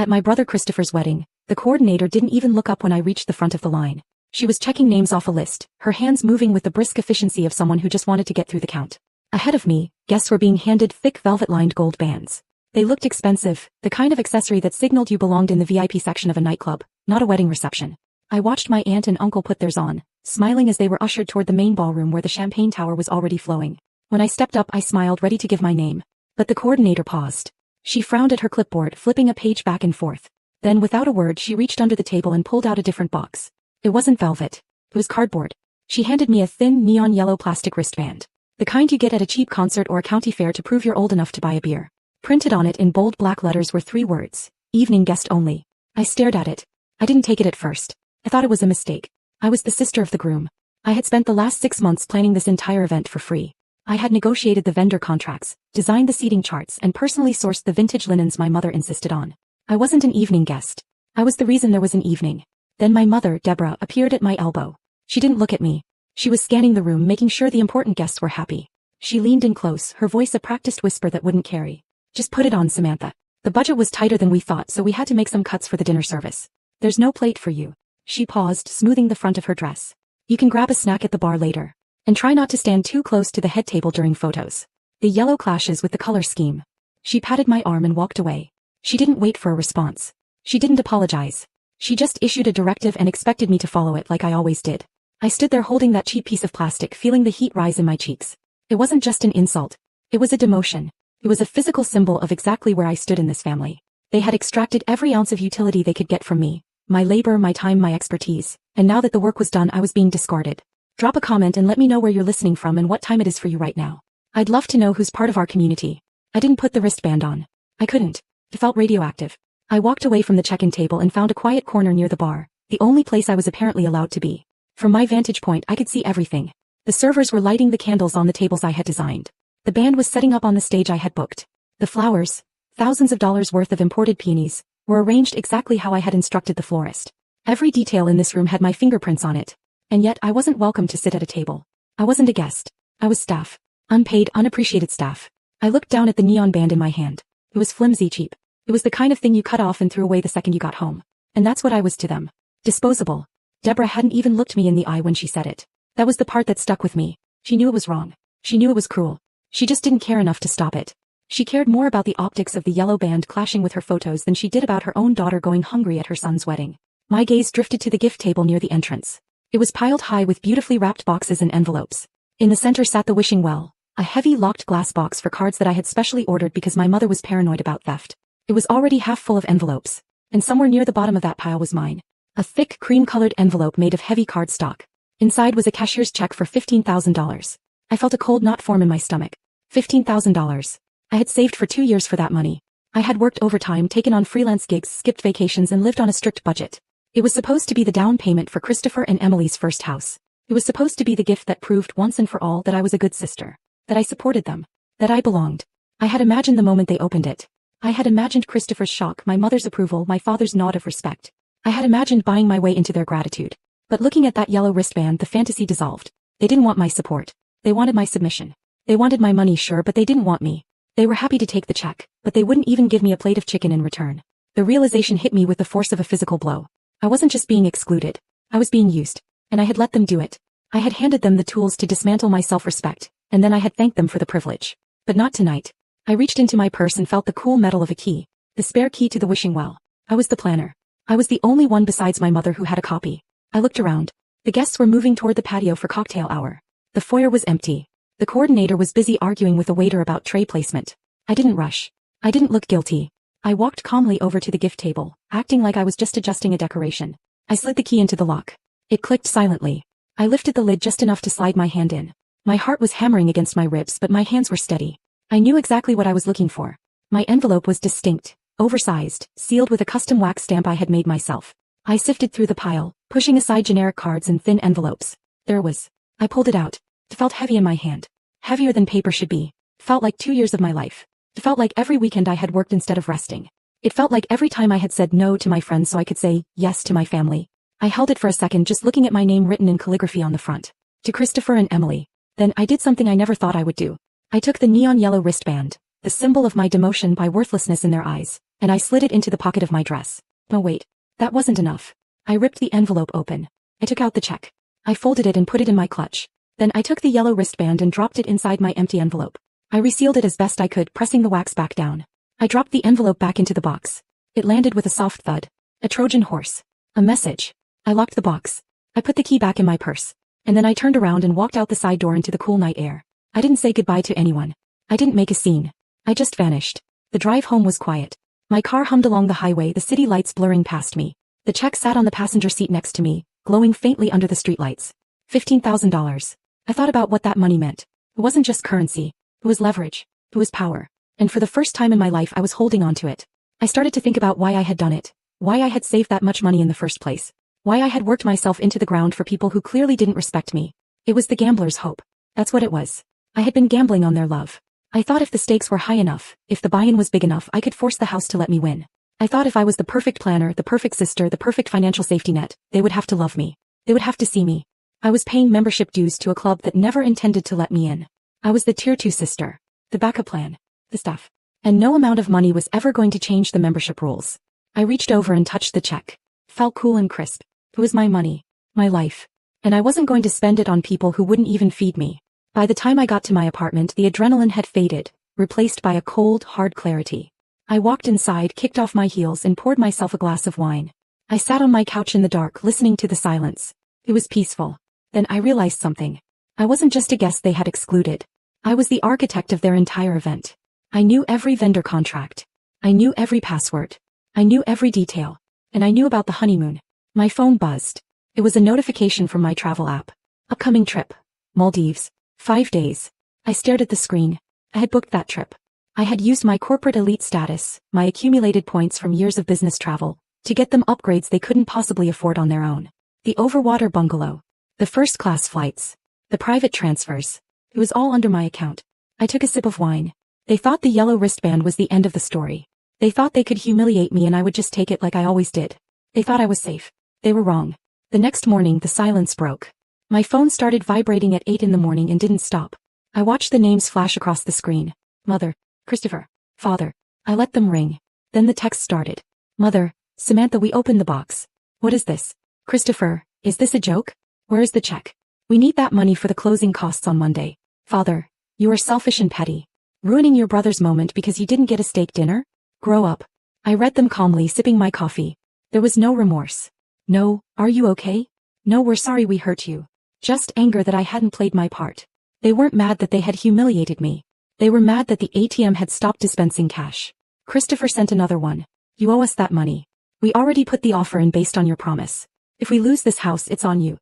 At my brother Christopher's wedding, the coordinator didn't even look up when I reached the front of the line. She was checking names off a list, her hands moving with the brisk efficiency of someone who just wanted to get through the count. Ahead of me, guests were being handed thick velvet-lined gold bands. They looked expensive, the kind of accessory that signaled you belonged in the VIP section of a nightclub, not a wedding reception. I watched my aunt and uncle put theirs on, smiling as they were ushered toward the main ballroom where the champagne tower was already flowing. When I stepped up, I smiled, ready to give my name. But the coordinator paused. She frowned at her clipboard, flipping a page back and forth. Then, without a word, she reached under the table and pulled out a different box. It wasn't velvet. It was cardboard. She handed me a thin, neon yellow plastic wristband. The kind you get at a cheap concert or a county fair to prove you're old enough to buy a beer. Printed on it in bold black letters were 3 words. Evening guest only. I stared at it. I didn't take it at first. I thought it was a mistake. I was the sister of the groom. I had spent the last 6 months planning this entire event for free. I had negotiated the vendor contracts, designed the seating charts, and personally sourced the vintage linens my mother insisted on. I wasn't an evening guest. I was the reason there was an evening. Then my mother, Deborah, appeared at my elbow. She didn't look at me. She was scanning the room, making sure the important guests were happy. She leaned in close, her voice a practiced whisper that wouldn't carry. Just put it on, Samantha. The budget was tighter than we thought, so we had to make some cuts for the dinner service. There's no plate for you. She paused, smoothing the front of her dress. You can grab a snack at the bar later. And try not to stand too close to the head table during photos. The yellow clashes with the color scheme. She patted my arm and walked away. She didn't wait for a response. She didn't apologize. She just issued a directive and expected me to follow it like I always did. I stood there holding that cheap piece of plastic, feeling the heat rise in my cheeks. It wasn't just an insult. It was a demotion. It was a physical symbol of exactly where I stood in this family. They had extracted every ounce of utility they could get from me. My labor, my time, my expertise. And now that the work was done, I was being discarded. Drop a comment and let me know where you're listening from and what time it is for you right now. I'd love to know who's part of our community. I didn't put the wristband on. I couldn't. It felt radioactive. I walked away from the check-in table and found a quiet corner near the bar, the only place I was apparently allowed to be. From my vantage point, I could see everything. The servers were lighting the candles on the tables I had designed. The band was setting up on the stage I had booked. The flowers, thousands of dollars worth of imported peonies, were arranged exactly how I had instructed the florist. Every detail in this room had my fingerprints on it. And yet I wasn't welcome to sit at a table. I wasn't a guest. I was staff. Unpaid, unappreciated staff. I looked down at the neon band in my hand. It was flimsy, cheap. It was the kind of thing you cut off and threw away the second you got home. And that's what I was to them. Disposable. Deborah hadn't even looked me in the eye when she said it. That was the part that stuck with me. She knew it was wrong. She knew it was cruel. She just didn't care enough to stop it. She cared more about the optics of the yellow band clashing with her photos than she did about her own daughter going hungry at her son's wedding. My gaze drifted to the gift table near the entrance. It was piled high with beautifully wrapped boxes and envelopes. In the center sat the wishing well, a heavy locked glass box for cards that I had specially ordered because my mother was paranoid about theft. It was already half full of envelopes, and somewhere near the bottom of that pile was mine. A thick, cream-colored envelope made of heavy cardstock. Inside was a cashier's check for $15,000. I felt a cold knot form in my stomach. $15,000. I had saved for 2 years for that money. I had worked overtime, taken on freelance gigs, skipped vacations, and lived on a strict budget. It was supposed to be the down payment for Christopher and Emily's first house. It was supposed to be the gift that proved once and for all that I was a good sister. That I supported them. That I belonged. I had imagined the moment they opened it. I had imagined Christopher's shock, my mother's approval, my father's nod of respect. I had imagined buying my way into their gratitude. But looking at that yellow wristband, the fantasy dissolved. They didn't want my support. They wanted my submission. They wanted my money, sure, but they didn't want me. They were happy to take the check, but they wouldn't even give me a plate of chicken in return. The realization hit me with the force of a physical blow. I wasn't just being excluded. I was being used. And I had let them do it. I had handed them the tools to dismantle my self-respect, and then I had thanked them for the privilege. But not tonight. I reached into my purse and felt the cool metal of a key. The spare key to the wishing well. I was the planner. I was the only one besides my mother who had a copy. I looked around. The guests were moving toward the patio for cocktail hour. The foyer was empty. The coordinator was busy arguing with a waiter about tray placement. I didn't rush. I didn't look guilty. I walked calmly over to the gift table, acting like I was just adjusting a decoration. I slid the key into the lock. It clicked silently. I lifted the lid just enough to slide my hand in. My heart was hammering against my ribs, but my hands were steady. I knew exactly what I was looking for. My envelope was distinct, oversized, sealed with a custom wax stamp I had made myself. I sifted through the pile, pushing aside generic cards and thin envelopes. There it was. I pulled it out. It felt heavy in my hand. Heavier than paper should be. It felt like 2 years of my life. It felt like every weekend I had worked instead of resting. It felt like every time I had said no to my friends so I could say yes to my family. I held it for a second, just looking at my name written in calligraphy on the front. To Christopher and Emily. Then I did something I never thought I would do. I took the neon yellow wristband, the symbol of my demotion by worthlessness in their eyes, and I slid it into the pocket of my dress. Oh wait, that wasn't enough. I ripped the envelope open. I took out the check. I folded it and put it in my clutch. Then I took the yellow wristband and dropped it inside my empty envelope. I resealed it as best I could, pressing the wax back down. I dropped the envelope back into the box. It landed with a soft thud. A Trojan horse. A message. I locked the box. I put the key back in my purse. And then I turned around and walked out the side door into the cool night air. I didn't say goodbye to anyone. I didn't make a scene. I just vanished. The drive home was quiet. My car hummed along the highway, the city lights blurring past me. The check sat on the passenger seat next to me, glowing faintly under the streetlights. $15,000. I thought about what that money meant. It wasn't just currency. It was leverage. It was power. And for the first time in my life I was holding on to it. I started to think about why I had done it. Why I had saved that much money in the first place. Why I had worked myself into the ground for people who clearly didn't respect me. It was the gambler's hope. That's what it was. I had been gambling on their love. I thought if the stakes were high enough, if the buy-in was big enough, I could force the house to let me win. I thought if I was the perfect planner, the perfect sister, the perfect financial safety net, they would have to love me. They would have to see me. I was paying membership dues to a club that never intended to let me in. I was the tier 2 sister. The backup plan. The stuff. And no amount of money was ever going to change the membership rules. I reached over and touched the check. Felt cool and crisp. It was my money. My life. And I wasn't going to spend it on people who wouldn't even feed me. By the time I got to my apartment, the adrenaline had faded, replaced by a cold, hard clarity. I walked inside, kicked off my heels, and poured myself a glass of wine. I sat on my couch in the dark, listening to the silence. It was peaceful. Then I realized something. I wasn't just a guest they had excluded. I was the architect of their entire event. I knew every vendor contract. I knew every password. I knew every detail. And I knew about the honeymoon. My phone buzzed. It was a notification from my travel app. Upcoming trip. Maldives. 5 days. I stared at the screen. I had booked that trip. I had used my corporate elite status, my accumulated points from years of business travel, to get them upgrades they couldn't possibly afford on their own. The overwater bungalow. The first-class flights. The private transfers. It was all under my account. I took a sip of wine. They thought the yellow wristband was the end of the story. They thought they could humiliate me and I would just take it like I always did. They thought I was safe. They were wrong. The next morning the silence broke. My phone started vibrating at 8 in the morning and didn't stop. I watched the names flash across the screen. Mother. Christopher. Father. I let them ring. Then the text started. Mother. Samantha, we opened the box. What is this? Christopher. Is this a joke? Where is the check? We need that money for the closing costs on Monday. Father. You are selfish and petty. Ruining your brother's moment because you didn't get a steak dinner? Grow up. I read them calmly, sipping my coffee. There was no remorse. No, are you okay? No, we're sorry we hurt you. Just anger that I hadn't played my part. They weren't mad that they had humiliated me. They were mad that the ATM had stopped dispensing cash. Christopher sent another one. You owe us that money. We already put the offer in based on your promise. If we lose this house, it's on you.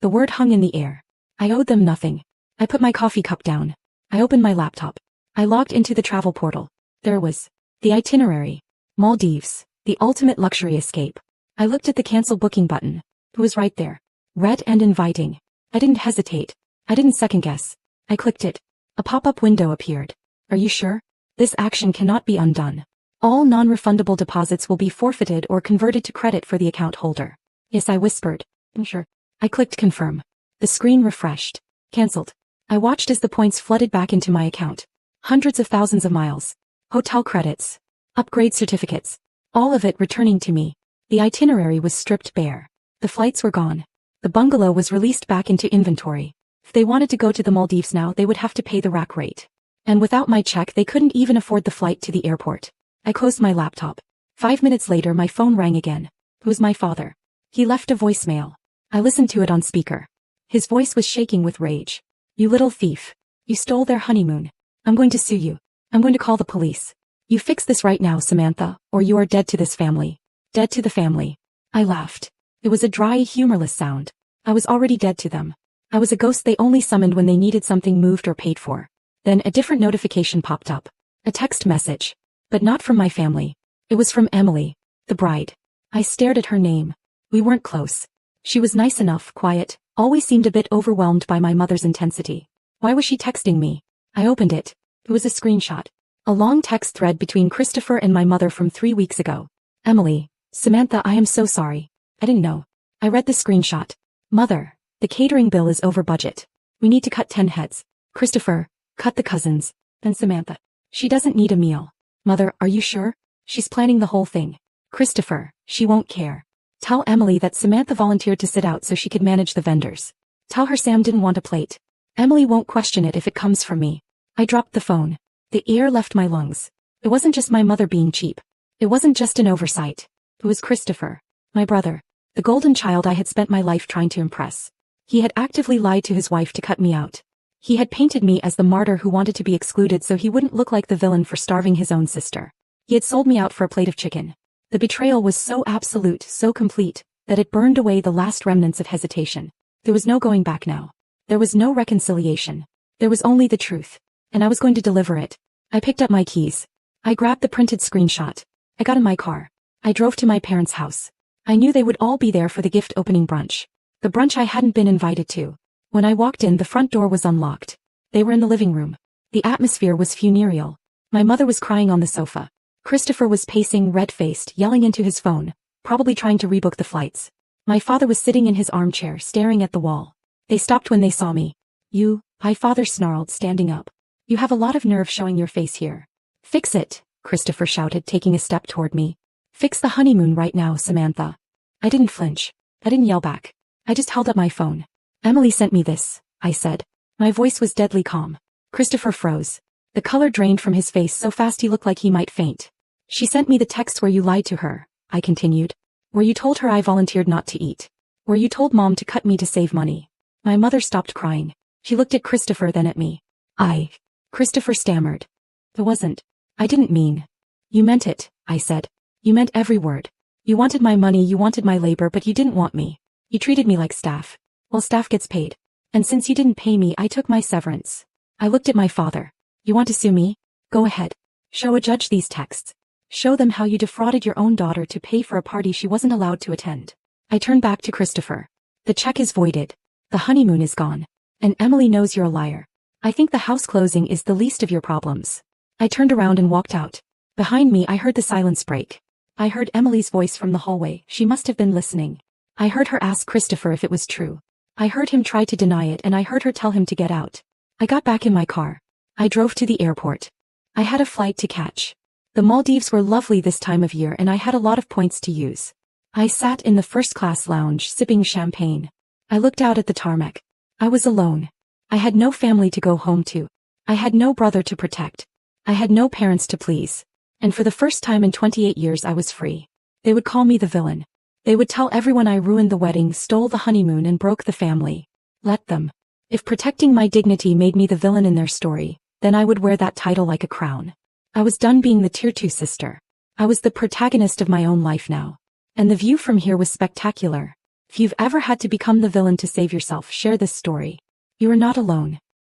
The word hung in the air. I owed them nothing. I put my coffee cup down. I opened my laptop. I logged into the travel portal. There it was. The itinerary. Maldives. The ultimate luxury escape. I looked at the cancel booking button. It was right there. Red and inviting. I didn't hesitate. I didn't second guess. I clicked it. A pop-up window appeared. Are you sure? This action cannot be undone. All non-refundable deposits will be forfeited or converted to credit for the account holder. Yes, I whispered. I'm sure. I clicked confirm. The screen refreshed. Cancelled. I watched as the points flooded back into my account. Hundreds of thousands of miles. Hotel credits. Upgrade certificates. All of it returning to me. The itinerary was stripped bare. The flights were gone. The bungalow was released back into inventory. If they wanted to go to the Maldives now, they would have to pay the rack rate. And without my check, they couldn't even afford the flight to the airport. I closed my laptop. 5 minutes later, my phone rang again. It was my father. He left a voicemail. I listened to it on speaker. His voice was shaking with rage. You little thief. You stole their honeymoon. I'm going to sue you. I'm going to call the police. You fix this right now, Samantha, or you are dead to this family. Dead to the family. I laughed. It was a dry, humorless sound. I was already dead to them. I was a ghost they only summoned when they needed something moved or paid for. Then a different notification popped up. A text message. But not from my family. It was from Emily, the bride. I stared at her name. We weren't close. She was nice enough, quiet, always seemed a bit overwhelmed by my mother's intensity. Why was she texting me? I opened it. It was a screenshot. A long text thread between Christopher and my mother from 3 weeks ago. Emily. Samantha, I am so sorry. I didn't know. I read the screenshot. Mother. The catering bill is over budget. We need to cut 10 heads. Christopher. Cut the cousins. Then Samantha. She doesn't need a meal. Mother, are you sure? She's planning the whole thing. Christopher, she won't care. Tell Emily that Samantha volunteered to sit out so she could manage the vendors. Tell her Sam didn't want a plate. Emily won't question it if it comes from me. I dropped the phone. The air left my lungs. It wasn't just my mother being cheap. It wasn't just an oversight. It was Christopher, my brother, the golden child I had spent my life trying to impress. He had actively lied to his wife to cut me out. He had painted me as the martyr who wanted to be excluded so he wouldn't look like the villain for starving his own sister. He had sold me out for a plate of chicken. The betrayal was so absolute, so complete, that it burned away the last remnants of hesitation. There was no going back now. There was no reconciliation. There was only the truth. And I was going to deliver it. I picked up my keys. I grabbed the printed screenshot. I got in my car. I drove to my parents' house. I knew they would all be there for the gift opening brunch. The brunch I hadn't been invited to. When I walked in, the front door was unlocked. They were in the living room. The atmosphere was funereal. My mother was crying on the sofa. Christopher was pacing, red-faced, yelling into his phone, probably trying to rebook the flights. My father was sitting in his armchair, staring at the wall. They stopped when they saw me. My father snarled, standing up. You have a lot of nerve showing your face here. Fix it, Christopher shouted, taking a step toward me. Fix the honeymoon right now, Samantha. I didn't flinch. I didn't yell back. I just held up my phone. Emily sent me this, I said. My voice was deadly calm. Christopher froze. The color drained from his face so fast he looked like he might faint. She sent me the text where you lied to her, I continued. Where you told her I volunteered not to eat. Where you told Mom to cut me to save money. My mother stopped crying. She looked at Christopher, then at me. Christopher stammered. It wasn't. I didn't mean. You meant it, I said. You meant every word. You wanted my money, you wanted my labor, but you didn't want me. You treated me like staff. Well, staff gets paid. And since you didn't pay me, I took my severance. I looked at my father. You want to sue me? Go ahead. Show a judge these texts. Show them how you defrauded your own daughter to pay for a party she wasn't allowed to attend. I turned back to Christopher. The check is voided. The honeymoon is gone. And Emily knows you're a liar. I think the house closing is the least of your problems. I turned around and walked out. Behind me, I heard the silence break. I heard Emily's voice from the hallway. She must have been listening. I heard her ask Christopher if it was true. I heard him try to deny it, and I heard her tell him to get out. I got back in my car. I drove to the airport. I had a flight to catch. The Maldives were lovely this time of year, and I had a lot of points to use. I sat in the first-class lounge, sipping champagne. I looked out at the tarmac. I was alone. I had no family to go home to. I had no brother to protect. I had no parents to please. And for the first time in 28 years I was free. They would call me the villain. They would tell everyone I ruined the wedding, stole the honeymoon, and broke the family. Let them. If protecting my dignity made me the villain in their story, then I would wear that title like a crown. I was done being the tier 2 sister. I was the protagonist of my own life now. And the view from here was spectacular. If you've ever had to become the villain to save yourself, share this story. You are not alone.